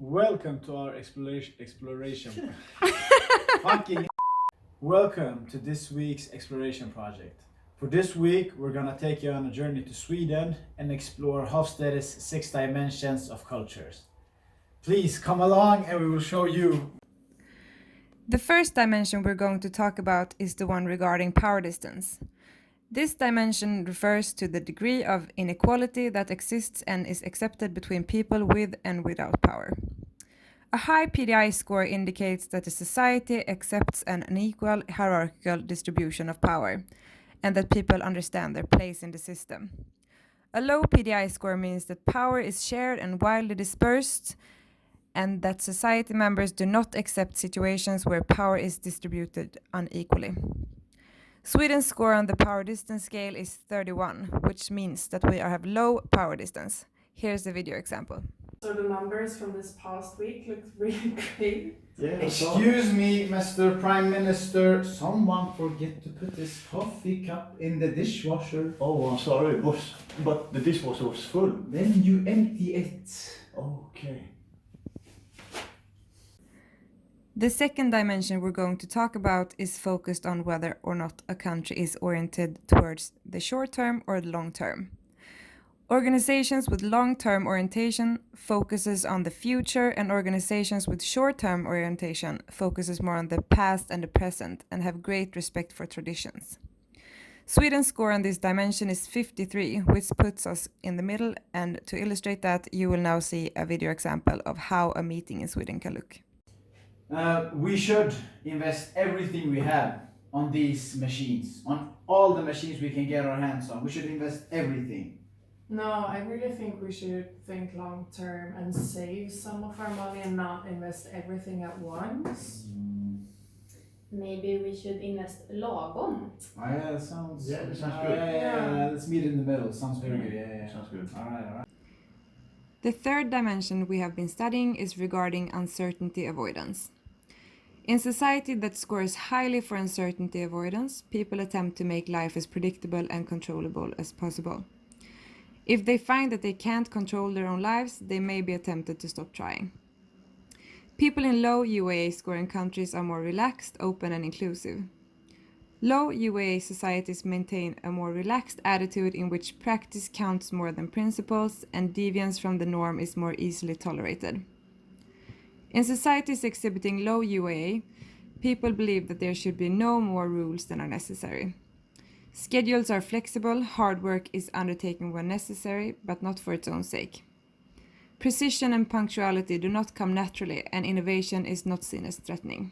Welcome to our exploration. Fucking welcome to this week's exploration project. For this week, we're gonna take you on a journey to Sweden and explore Hofstede's 6 dimensions of cultures. Please come along and we will show you. The first dimension we're going to talk about is the one regarding power distance. This dimension refers to the degree of inequality that exists and is accepted between people with and without power. A high PDI score indicates that a society accepts an unequal hierarchical distribution of power and that people understand their place in the system. A low PDI score means that power is shared and widely dispersed and that society members do not accept situations where power is distributed unequally. Sweden's score on the power distance scale is 31, which means that we have low power distance. Here's a video example. So the numbers from this past week look really great. Excuse me, Mr. Prime Minister. Someone forget to put this coffee cup in the dishwasher. Oh, I'm sorry, boss. But the dishwasher was full. Then you empty it. Okay. The second dimension we're going to talk about is focused on whether or not a country is oriented towards the short term or the long term. Organizations with long-term orientation focuses on the future, and organizations with short-term orientation focuses more on the past and the present and have great respect for traditions. Sweden's score on this dimension is 53, which puts us in the middle, and to illustrate that, you will now see a video example of how a meeting in Sweden can look. We should invest everything we have on these machines, on all the machines we can get our hands on. We should invest everything. No, I really think we should think long term and save some of our money and not invest everything at once. Maybe we should invest lagom. Yeah, that sounds. Yeah, that sounds good. Yeah, let's meet in the middle. Sounds very good. Yeah. Sounds good. All right. The third dimension we have been studying is regarding uncertainty avoidance. In society that scores highly for uncertainty avoidance, people attempt to make life as predictable and controllable as possible. If they find that they can't control their own lives, they may be tempted to stop trying. People in low UAA scoring countries are more relaxed, open, and inclusive. Low UAA societies maintain a more relaxed attitude in which practice counts more than principles, and deviance from the norm is more easily tolerated. In societies exhibiting low UAA, people believe that there should be no more rules than are necessary. Schedules are flexible, hard work is undertaken when necessary, but not for its own sake. Precision and punctuality do not come naturally, and innovation is not seen as threatening.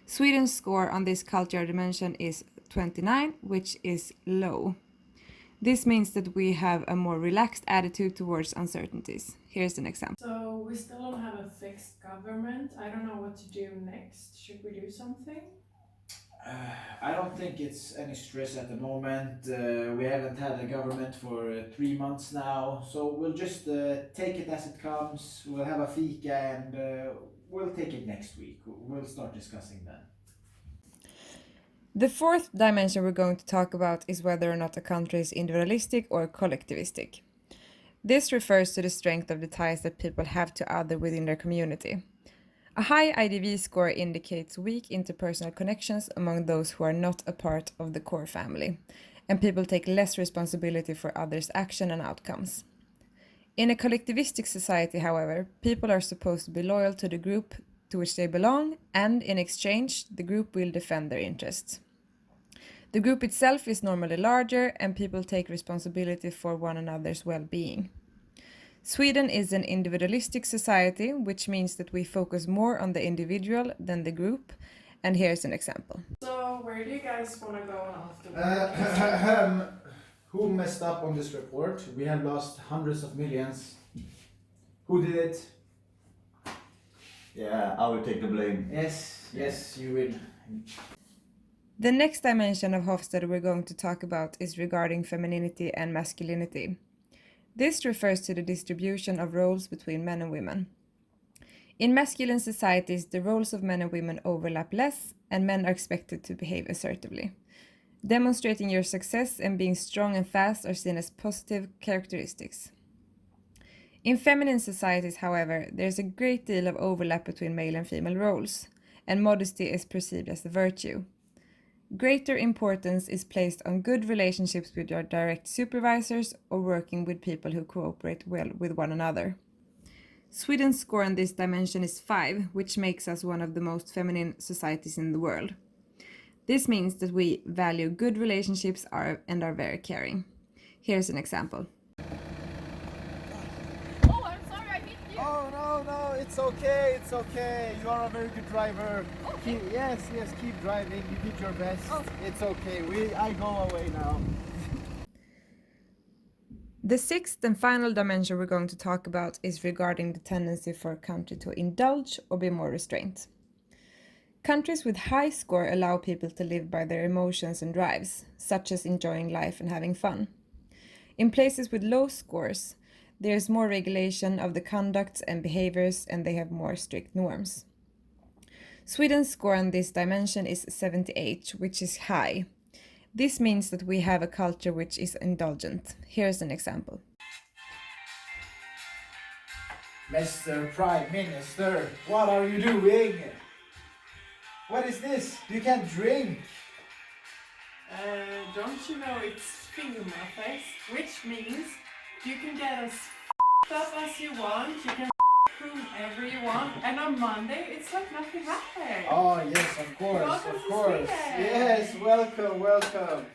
Sweden's score on this cultural dimension is 29, which is low. This means that we have a more relaxed attitude towards uncertainties. Here's an example. So we still don't have a fixed government. I don't know what to do next. Should we do something? I don't think it's any stress at the moment. We haven't had a government for 3 months now, so we'll just take it as it comes. We'll have a fika and we'll take it next week. We'll start discussing then. The fourth dimension we're going to talk about is whether or not a country is individualistic or collectivistic. This refers to the strength of the ties that people have to others within their community. A high IDV score indicates weak interpersonal connections among those who are not a part of the core family, and people take less responsibility for others' action and outcomes. In a collectivistic society, however, people are supposed to be loyal to the group to which they belong, and in exchange, the group will defend their interests. The group itself is normally larger, and people take responsibility for one another's well-being. Sweden is an individualistic society, which means that we focus more on the individual than the group, and here's an example. So where do you guys want to go afterwards? Who messed up on this report? We have lost hundreds of millions. Who did it? Yeah, I will take the blame. Yes, you will. The next dimension of Hofstede we're going to talk about is regarding femininity and masculinity. This refers to the distribution of roles between men and women. In masculine societies, the roles of men and women overlap less, and men are expected to behave assertively. Demonstrating your success and being strong and fast are seen as positive characteristics. In feminine societies, however, there is a great deal of overlap between male and female roles, and modesty is perceived as a virtue. Greater importance is placed on good relationships with your direct supervisors or working with people who cooperate well with one another. Sweden's score on this dimension is 5, which makes us one of the most feminine societies in the world. This means that we value good relationships and are very caring. Here's an example. Oh, I'm sorry, I hit you. Oh no, it's okay, it's okay. You are a very good driver. Okay. Yes, keep driving. You did your best. Oh. It's okay. I go away now. The sixth and final dimension we're going to talk about is regarding the tendency for a country to indulge or be more restrained. Countries with high score allow people to live by their emotions and drives, such as enjoying life and having fun. In places with low scores, there is more regulation of the conducts and behaviors, and they have more strict norms. Sweden's score on this dimension is 78, which is high. This means that we have a culture which is indulgent. Here's an example. Mr. Prime Minister, what are you doing? What is this? You can't drink. Don't you know it's Fingerfest, which means you can get as up as you want, you can whomever you want, and on Monday it's like nothing happened. Oh yes, of course, Welcome of to course. Sweden. Yes, welcome.